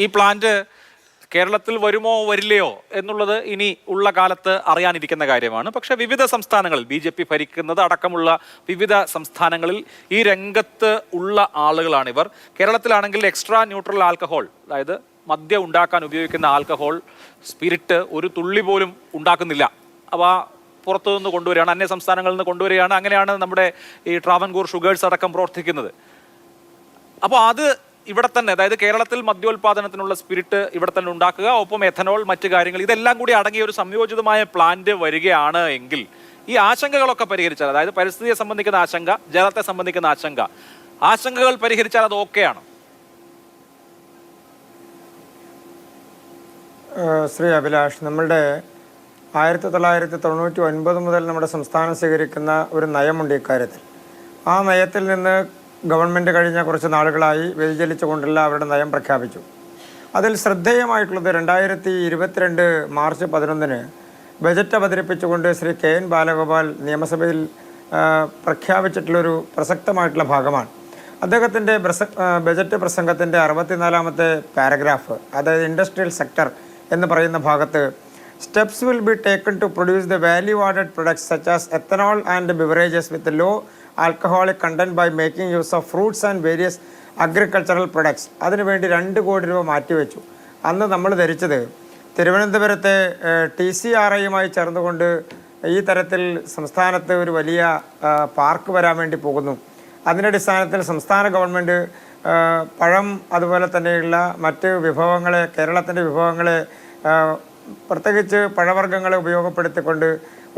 ഈ പ്ലാന്റ് കേരളത്തിൽ വരുമോ വരില്ലയോ എന്നുള്ളത് ഇനി ഉള്ള കാലത്ത് അറിയാനിരിക്കുന്ന കാര്യമാണ്. പക്ഷെ വിവിധ സംസ്ഥാനങ്ങളിൽ BJP ഭരിക്കുന്നത് അടക്കമുള്ള വിവിധ സംസ്ഥാനങ്ങളിൽ ഈ രംഗത്ത് ഉള്ള ആളുകളാണ് ഇവർ. കേരളത്തിലാണെങ്കിൽ എക്സ്ട്രാ ന്യൂട്രൽ ആൽക്കഹോൾ, അതായത് മദ്യം ഉണ്ടാക്കാൻ ഉപയോഗിക്കുന്ന ആൽക്കഹോൾ, സ്പിരിറ്റ് ഒരു തുള്ളി പോലും ഉണ്ടാക്കുന്നില്ല. അവ പുറത്തു നിന്ന് കൊണ്ടുവരികയാണ്, അന്യ സംസ്ഥാനങ്ങളിൽ നിന്ന് കൊണ്ടുവരികയാണ്. അങ്ങനെയാണ് നമ്മുടെ ഈ ട്രാവൻകൂർ ഷുഗേഴ്സ് അടക്കം പ്രവർത്തിക്കുന്നത്. അപ്പോൾ അത് ഇവിടെ തന്നെ, അതായത് കേരളത്തിൽ മദ്യോൽപാദനത്തിനുള്ള സ്പിരിറ്റ് ഇവിടെ തന്നെ ഉണ്ടാക്കുക, ഒപ്പം എഥനോൾ, മറ്റു കാര്യങ്ങൾ, ഇതെല്ലാം കൂടി അടങ്ങിയ ഒരു സംയോജിതമായ പ്ലാന്റ് വരികയാണ് എങ്കിൽ ഈ ആശങ്കകളൊക്കെ പരിഹരിച്ചാൽ, അതായത് പരിസ്ഥിതിയെ സംബന്ധിക്കുന്ന ആശങ്ക, ജലത്തെ സംബന്ധിക്കുന്ന ആശങ്കകൾ പരിഹരിച്ചാൽ അത് ഓക്കെയാണ്. ശ്രീ അഭിലാഷ്, നമ്മളുടെ 1999 മുതൽ നമ്മുടെ സംസ്ഥാനം സ്വീകരിക്കുന്ന ഒരു നയമുണ്ട് ഇക്കാര്യത്തിൽ. ആ നയത്തിൽ നിന്ന് ഗവൺമെൻറ് കഴിഞ്ഞ കുറച്ച് നാളുകളായി വ്യതിചലിച്ചുകൊണ്ടുള്ള അവരുടെ നയം പ്രഖ്യാപിച്ചു. അതിൽ ശ്രദ്ധേയമായിട്ടുള്ളത് 2022 മാർച്ച് 11 ബജറ്റ് അവതരിപ്പിച്ചുകൊണ്ട് ശ്രീ KN ബാലഗോപാൽ നിയമസഭയിൽ പ്രഖ്യാപിച്ചിട്ടുള്ളൊരു പ്രസക്തമായിട്ടുള്ള ഭാഗമാണ്. അദ്ദേഹത്തിൻ്റെ ബജറ്റ് പ്രസംഗത്തിൻ്റെ 64ാമത്തെ പാരഗ്രാഫ്, അതായത് ഇൻഡസ്ട്രിയൽ സെക്ടർ എന്ന് പറയുന്ന ഭാഗത്ത് steps will be taken to produce the value added products such as ethanol and beverages with low alcoholic content by making use of fruits and various agricultural products. അതിനുവേണ്ടി 2 കോടി രൂപ മാറ്റിവെച്ചു. അന്ന് നമ്മൾ ധരിച്ചത് തിരുവനന്തപുരത്തെ TCRIയുമായി ചേർന്നുകൊണ്ട് ഈ തരത്തിൽ സംസ്ഥാനത്ത് ഒരു വലിയ പാർക്ക് വരാൻ വേണ്ടി പോകുന്നു. അതിൻ്റെ അടിസ്ഥാനത്തിൽ സംസ്ഥാന ഗവൺമെൻറ് പഴം അതുപോലെ തന്നെയുള്ള മറ്റ് വിഭവങ്ങളെ, കേരളത്തിൻ്റെ വിഭവങ്ങളെ, പ്രത്യേകിച്ച് പഴവർഗ്ഗങ്ങളെ ഉപയോഗപ്പെടുത്തിക്കൊണ്ട്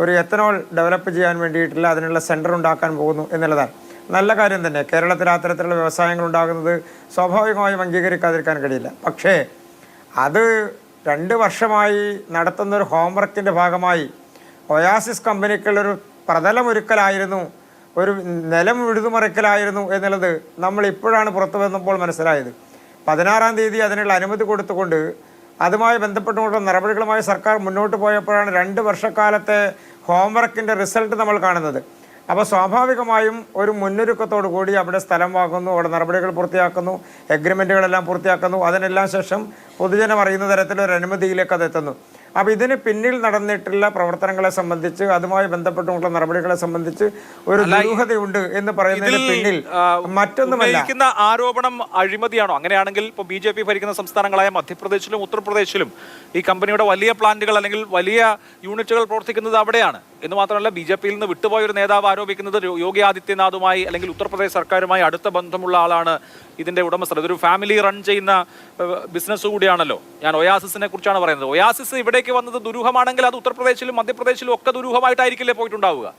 ഒരു എത്തനോൾ ഡെവലപ്പ് ചെയ്യാൻ വേണ്ടിയിട്ടുള്ള അതിനുള്ള സെൻറ്റർ ഉണ്ടാക്കാൻ പോകുന്നു എന്നുള്ളതാണ്. നല്ല കാര്യം തന്നെ. കേരളത്തിൽ അത്തരത്തിലുള്ള വ്യവസായങ്ങൾ ഉണ്ടാകുന്നത് സ്വാഭാവികമായും അംഗീകരിക്കാതിരിക്കാൻ കഴിയില്ല. പക്ഷേ അത് 2 വർഷമായി നടത്തുന്നൊരു ഹോംവർക്കിൻ്റെ ഭാഗമായി ഒയാസിസ് കമ്പനിക്കുള്ളൊരു പ്രതലമൊരുക്കലായിരുന്നു, ഒരു നിലം ഉഴുതുമറിക്കലായിരുന്നു എന്നുള്ളത് നമ്മൾ ഇപ്പോഴാണ് പുറത്തു വന്നപ്പോൾ മനസ്സിലായത്. 16-ാം തീയതി അതിനുള്ള അനുമതി കൊടുത്തുകൊണ്ട് അതുമായി ബന്ധപ്പെട്ടുകൊണ്ടുള്ള നടപടികളുമായി സർക്കാർ മുന്നോട്ട് പോയപ്പോഴാണ് 2 വർഷക്കാലത്തെ ഹോംവർക്കിൻ്റെ റിസൾട്ട് നമ്മൾ കാണുന്നത്. അപ്പോൾ സ്വാഭാവികമായും ഒരു മുന്നൊരുക്കത്തോടു കൂടി അവിടെ സ്ഥലം വാങ്ങുന്നു, അവിടെ നടപടികൾ പൂർത്തിയാക്കുന്നു, എഗ്രിമെൻറ്റുകളെല്ലാം പൂർത്തിയാക്കുന്നു. അതിനെല്ലാം ശേഷം പൊതുജനം അറിയുന്ന തരത്തിലൊരു അനുമതിയിലേക്ക് അത് എത്തുന്നു. അപ്പോൾ ഇതിന് പിന്നിൽ നടന്നിട്ടുള്ള പ്രവർത്തനങ്ങളെ സംബന്ധിച്ച്, അതുമായി ബന്ധപ്പെട്ടുള്ള നടപടികളെ സംബന്ധിച്ച് ഒരു ദുരൂഹതയുണ്ട് എന്ന് പറയുന്നതിന് പിന്നിൽ മറ്റൊന്നുമല്ല. ആരോപണം അഴിമതിയാണോ? അങ്ങനെയാണെങ്കിൽ ഇപ്പോൾ BJP ഭരിക്കുന്ന സംസ്ഥാനങ്ങളായ മധ്യപ്രദേശിലും ഉത്തർപ്രദേശിലും ഈ കമ്പനിയുടെ വലിയ പ്ലാന്റുകൾ അല്ലെങ്കിൽ വലിയ യൂണിറ്റുകൾ പ്രവർത്തിക്കുന്നത് അവിടെയാണ്. എന്ന് മാത്രമല്ല, BJPയിൽ നിന്ന് വിട്ടുപോയ ഒരു നേതാവ് ആരോപിക്കുന്നത് യോഗി ആദിത്യനാഥുമായി അല്ലെങ്കിൽ ഉത്തർപ്രദേശ് സർക്കാരുമായി അടുത്ത ബന്ധമുള്ള ആളാണ് ഇതിന്റെ ഉടമസ്ഥർ. ഇതൊരു ഫാമിലി റൺ ചെയ്യുന്ന ബിസിനസ് കൂടിയാണല്ലോ. ഞാൻ ഒയാസിസിനെ കുറിച്ചാണ് പറയുന്നത്. ഒയാസിസ് ഇവിടേക്ക് വന്നത് ദുരൂഹമാണെങ്കിൽ അത് ഉത്തർപ്രദേശിലും മധ്യപ്രദേശിലും ഒക്കെ ദുരൂഹമായിട്ടായിരിക്കില്ലേ പോയിട്ടുണ്ടാവുക?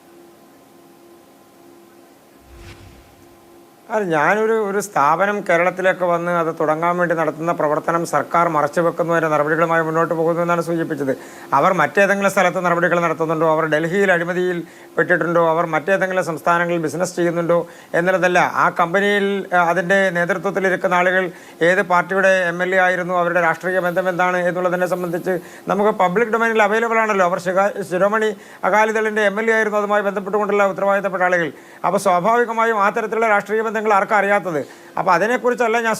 ഞാനൊരു സ്ഥാപനം കേരളത്തിലേക്ക് വന്ന് അത് തുടങ്ങാൻ വേണ്ടി നടത്തുന്ന പ്രവർത്തനം സർക്കാർ മറച്ചു വെക്കുന്നതിൻ്റെ നടപടികളുമായി മുന്നോട്ട് പോകുന്നു എന്നാണ് സൂചിപ്പിച്ചത്. അവർ മറ്റേതെങ്കിലും സ്ഥലത്ത് നടപടികൾ നടത്തുന്നുണ്ടോ, അവർ ഡൽഹിയിൽ അഴിമതിയിൽ പെട്ടിട്ടുണ്ടോ, അവർ മറ്റേതെങ്കിലും സംസ്ഥാനങ്ങളിൽ ബിസിനസ് ചെയ്യുന്നുണ്ടോ എന്നുള്ളതല്ല. ആ കമ്പനിയിൽ അതിൻ്റെ നേതൃത്വത്തിലിരിക്കുന്ന ആളുകൾ ഏത് പാർട്ടിയുടെ MLA ആയിരുന്നു, അവരുടെ രാഷ്ട്രീയ ബന്ധം എന്താണ് എന്നുള്ളതിനെ സംബന്ധിച്ച് നമുക്ക് പബ്ലിക് ഡൊമൈനിൽ അവൈലബിൾ ആണല്ലോ. അവർ ശിരോമണി അകാലിദളിൻ്റെ MLA ആയിരുന്നു, അതുമായി ബന്ധപ്പെട്ടുകൊണ്ടുള്ള ഉത്തരവാദിത്തപ്പെട്ട ആളുകൾ. അപ്പോൾ സ്വാഭാവികമായും ആ തരത്തിലുള്ള രാഷ്ട്രീയ ബന്ധങ്ങൾ ആർക്കും അറിയാത്തത്. അപ്പോൾ അതിനെക്കുറിച്ചല്ല ഞാൻ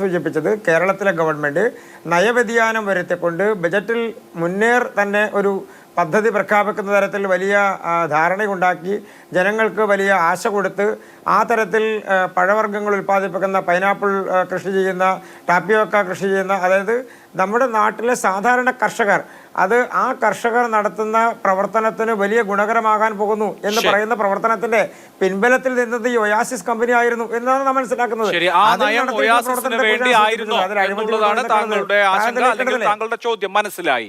സൂചിപ്പിച്ചത് കേരളത്തിലെ ഗവൺമെൻറ് നയവ്യതിയാനം വരുത്തിക്കൊണ്ട് ബജറ്റിൽ മുന്നേർ തന്നെ ഒരു പദ്ധതി പ്രഖ്യാപിക്കുന്ന തരത്തിൽ വലിയ ധാരണയുണ്ടാക്കി ജനങ്ങൾക്ക് വലിയ ആശ കൊടുത്ത് ആ തരത്തിൽ പഴവർഗ്ഗങ്ങൾ ഉൽപ്പാദിപ്പിക്കുന്ന, പൈനാപ്പിൾ കൃഷി ചെയ്യുന്ന, ടാപ്പിയോക്ക കൃഷി ചെയ്യുന്ന, അതായത് നമ്മുടെ നാട്ടിലെ സാധാരണ കർഷകർ, അത് ആ കർഷകർ നടത്തുന്ന പ്രവർത്തനത്തിന് വലിയ ഗുണകരമാകാൻ പോകുന്നു എന്ന് പറയുന്ന പ്രവർത്തനത്തിന്റെ പിൻബലത്തിൽ നിന്നത് ഈ ഒയാസിസ് കമ്പനി ആയിരുന്നു എന്നാണ് നാം മനസ്സിലാക്കുന്നത്. താങ്കളുടെ ചോദ്യം മനസ്സിലായി.